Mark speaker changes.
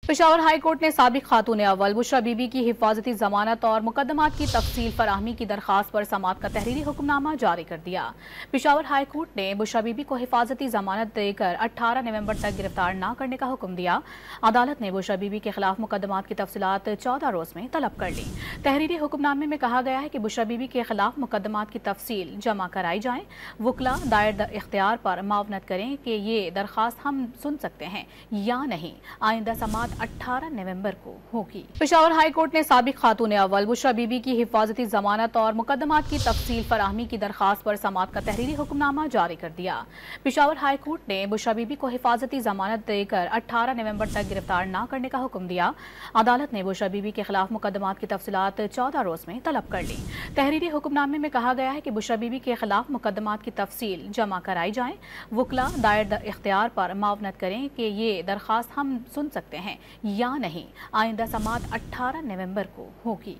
Speaker 1: Peshawar high court ने साबिक खातून अव्वल बुशरा बीबी की हिफाजती जमानत और मुकदमात की तफसील फराहमी की दरखास्त पर समाअत का तहरीरी हुक्मनामा जारी कर दिया। पेशावर हाई कोर्ट ने बुशरा बीबी को हिफाजती जमानत देकर 18 नवंबर तक गिरफ्तार न करने का हुक्म दिया। अदालत ने बुशरा बीबी के खिलाफ मुकदमात की तफसीलात 14 रोज में तलब कर ली। तहरीरी हुक्मनामे में कहा गया है कि बुशरा बीबी के खिलाफ मुकदमात की तफसील जमा कराई जाए। वकला दायर इख्तियार पर मावनत करें कि ये दरखास्त हम सुन सकते हैं या नहीं। आइंदा समाअत 18 नवंबर को होगी। पेशावर हाई कोर्ट ने साबिक खातून अव्वल बुशरा बीबी की हिफाजती जमानत और मुकदमात की तफसील फराहमी की दरखास्त पर समाअत का तहरीरी हुक्मनामा जारी कर दिया। पेशावर हाई कोर्ट ने बुशरा बीबी को हिफाजती जमानत देकर 18 नवंबर तक गिरफ्तार न करने का हुक्म दिया। अदालत ने बुशरा बीबी के खिलाफ मुकदमात की तफसीलात 14 रोज में तलब कर ली। तहरीरी हुक्मनामे में कहा गया है कि बुशरा बीबी के खिलाफ मुकदमात की तफसील जमा कराई जाए। वकला दायर इख्तियार पर मावनत करें कि ये दरखास्त हम सुन सकते हैं या नहीं। आइंदा समाअत 18 नवंबर को होगी।